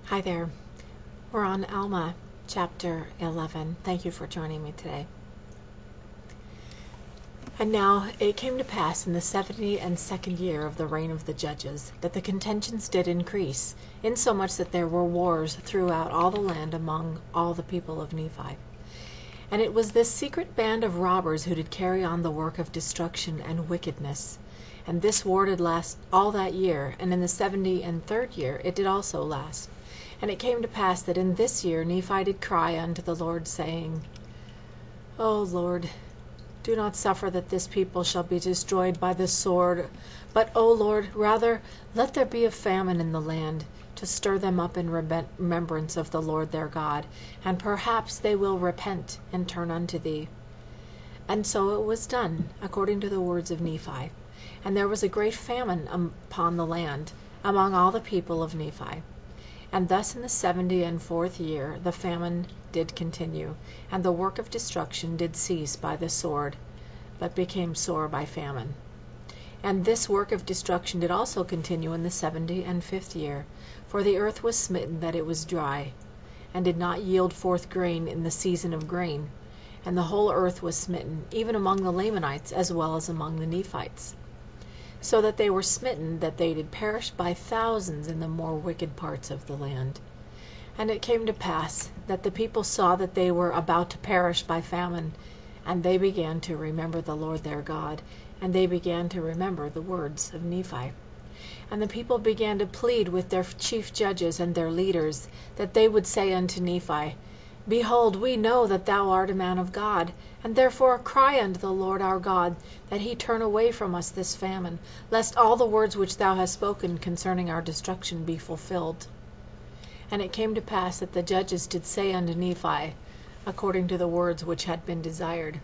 Hi there. We're on Alma, chapter 11. Thank you for joining me today. And now it came to pass in the 72nd year of the reign of the judges, that the contentions did increase, insomuch that there were wars throughout all the land among all the people of Nephi. And it was this secret band of robbers who did carry on the work of destruction and wickedness. And this war did last all that year, and in the 73rd year it did also last. And it came to pass that in this year Nephi did cry unto the Lord, saying, O Lord, do not suffer that this people shall be destroyed by the sword, but, O Lord, rather let there be a famine in the land, to stir them up in remembrance of the Lord their God, and perhaps they will repent and turn unto thee. And so it was done, according to the words of Nephi. And there was a great famine upon the land, among all the people of Nephi. And thus in the 74th year the famine did continue, and the work of destruction did cease by the sword, but became sore by famine. And this work of destruction did also continue in the 75th year, for the earth was smitten that it was dry, and did not yield forth grain in the season of grain, and the whole earth was smitten, even among the Lamanites as well as among the Nephites. So that they were smitten, that they did perish by thousands in the more wicked parts of the land. And it came to pass that the people saw that they were about to perish by famine, and they began to remember the Lord their God, and they began to remember the words of Nephi. And the people began to plead with their chief judges and their leaders, that they would say unto Nephi, Behold, we know that thou art a man of God, and therefore cry unto the Lord our God, that he turn away from us this famine, lest all the words which thou hast spoken concerning our destruction be fulfilled. And it came to pass that the judges did say unto Nephi, according to the words which had been desired.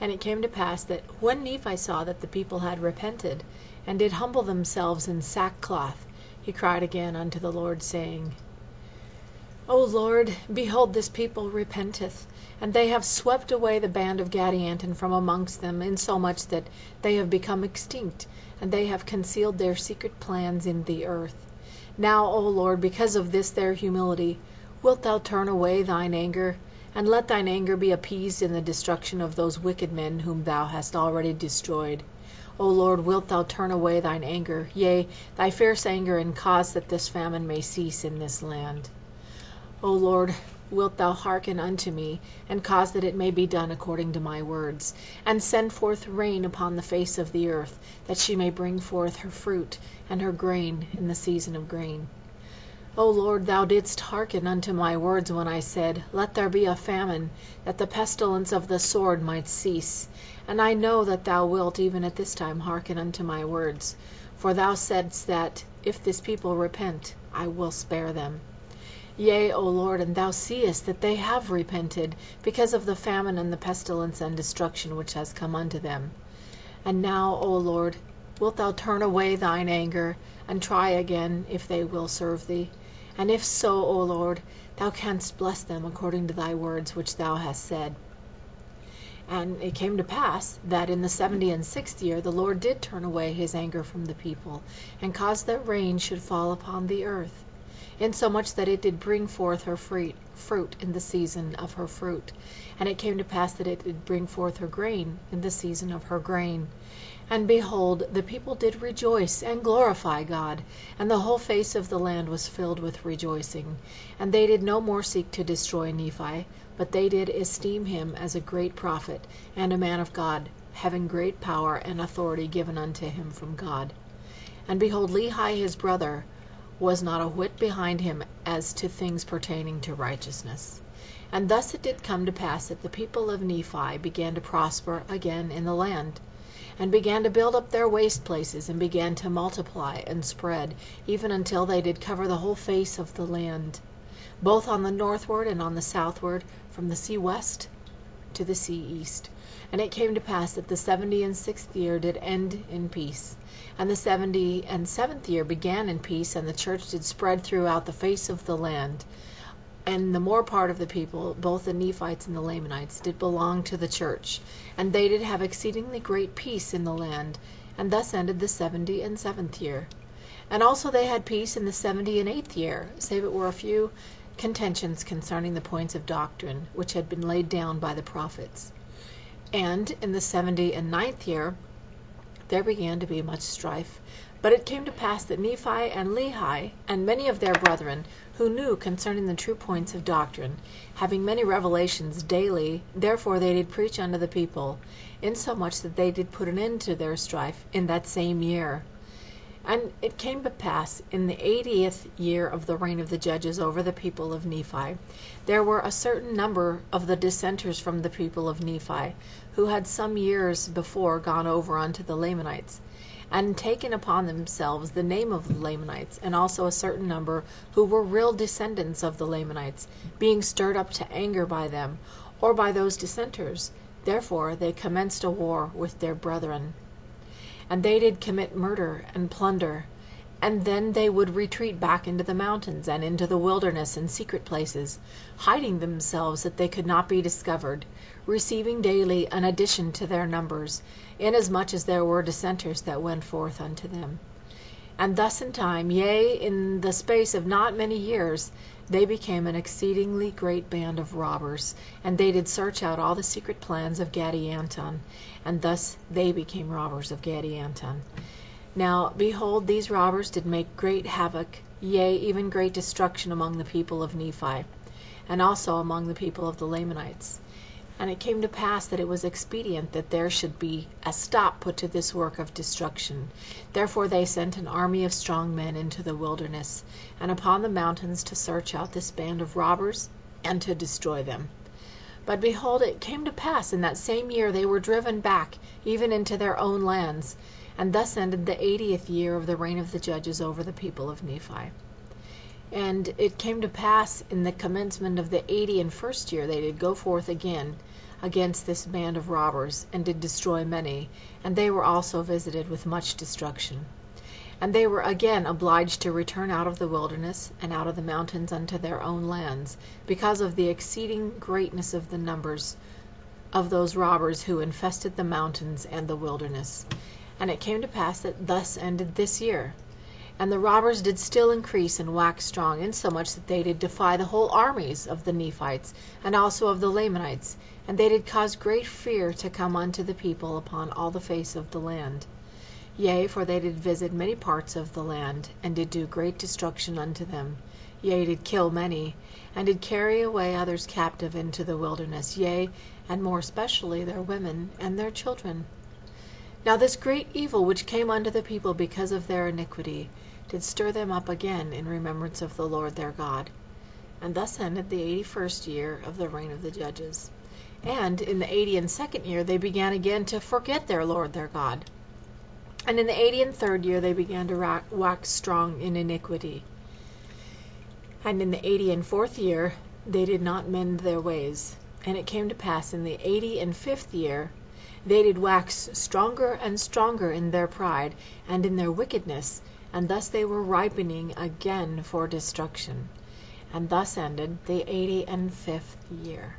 And it came to pass that when Nephi saw that the people had repented, and did humble themselves in sackcloth, he cried again unto the Lord, saying, O Lord, behold, this people repenteth, and they have swept away the band of Gadianton from amongst them, insomuch that they have become extinct, and they have concealed their secret plans in the earth. Now, O Lord, because of this their humility, wilt thou turn away thine anger, and let thine anger be appeased in the destruction of those wicked men whom thou hast already destroyed. O Lord, wilt thou turn away thine anger, yea, thy fierce anger, and cause that this famine may cease in this land. O Lord, wilt thou hearken unto me, and cause that it may be done according to my words, and send forth rain upon the face of the earth, that she may bring forth her fruit and her grain in the season of grain. O Lord, thou didst hearken unto my words when I said, Let there be a famine, that the pestilence of the sword might cease. And I know that thou wilt even at this time hearken unto my words, for thou saidst that, if this people repent, I will spare them. Yea, O Lord, and thou seest that they have repented, because of the famine and the pestilence and destruction which has come unto them. And now, O Lord, wilt thou turn away thine anger, and try again if they will serve thee? And if so, O Lord, thou canst bless them according to thy words which thou hast said. And it came to pass that in the 76th year the Lord did turn away his anger from the people, and caused that rain should fall upon the earth, insomuch that it did bring forth her fruit in the season of her fruit. And it came to pass that it did bring forth her grain in the season of her grain. And behold, the people did rejoice and glorify God, and the whole face of the land was filled with rejoicing. And they did no more seek to destroy Nephi, but they did esteem him as a great prophet and a man of God, having great power and authority given unto him from God. And behold, Lehi his brother was not a whit behind him as to things pertaining to righteousness. And thus it did come to pass that the people of Nephi began to prosper again in the land, and began to build up their waste places, and began to multiply and spread, even until they did cover the whole face of the land, both on the northward and on the southward, from the sea west to the sea east. And it came to pass that the 76th year did end in peace, and the 77th year began in peace, and the church did spread throughout the face of the land. And the more part of the people, both the Nephites and the Lamanites, did belong to the church, and they did have exceedingly great peace in the land. And thus ended the 77th year. And also they had peace in the 78th year, save it were a few contentions concerning the points of doctrine, which had been laid down by the prophets. And in the 79th year there began to be much strife. But it came to pass that Nephi and Lehi, and many of their brethren, who knew concerning the true points of doctrine, having many revelations daily, therefore they did preach unto the people, insomuch that they did put an end to their strife in that same year. And it came to pass in the 80th year of the reign of the judges over the people of Nephi, there were a certain number of the dissenters from the people of Nephi, who had some years before gone over unto the Lamanites, and taken upon themselves the name of the Lamanites, and also a certain number who were real descendants of the Lamanites, being stirred up to anger by them, or by those dissenters. Therefore they commenced a war with their brethren. And they did commit murder and plunder, and then they would retreat back into the mountains and into the wilderness and secret places, hiding themselves that they could not be discovered, receiving daily an addition to their numbers, inasmuch as there were dissenters that went forth unto them. And thus in time, yea, in the space of not many years, they became an exceedingly great band of robbers, and they did search out all the secret plans of Gadianton, and thus they became robbers of Gadianton. Now, behold, these robbers did make great havoc, yea, even great destruction among the people of Nephi, and also among the people of the Lamanites. And it came to pass that it was expedient that there should be a stop put to this work of destruction. Therefore they sent an army of strong men into the wilderness, and upon the mountains to search out this band of robbers, and to destroy them. But behold, it came to pass in that same year they were driven back, even into their own lands. And thus ended the 80th year of the reign of the judges over the people of Nephi. And it came to pass in the commencement of the 81st year they did go forth again against this band of robbers, and did destroy many, and they were also visited with much destruction. And they were again obliged to return out of the wilderness and out of the mountains unto their own lands, because of the exceeding greatness of the numbers of those robbers who infested the mountains and the wilderness. And it came to pass that thus ended this year. And the robbers did still increase and wax strong, insomuch that they did defy the whole armies of the Nephites, and also of the Lamanites, and they did cause great fear to come unto the people upon all the face of the land. Yea, for they did visit many parts of the land, and did do great destruction unto them. Yea, did kill many, and did carry away others captive into the wilderness, yea, and more especially their women and their children. Now this great evil which came unto the people because of their iniquity did stir them up again in remembrance of the Lord their God. And thus ended the 81st year of the reign of the judges. And in the 82nd year they began again to forget their Lord their God. And in the 83rd year they began to wax strong in iniquity. And in the 84th year they did not mend their ways. And it came to pass in the 85th year they did wax stronger and stronger in their pride and in their wickedness, and thus they were ripening again for destruction. And thus ended the 85th year.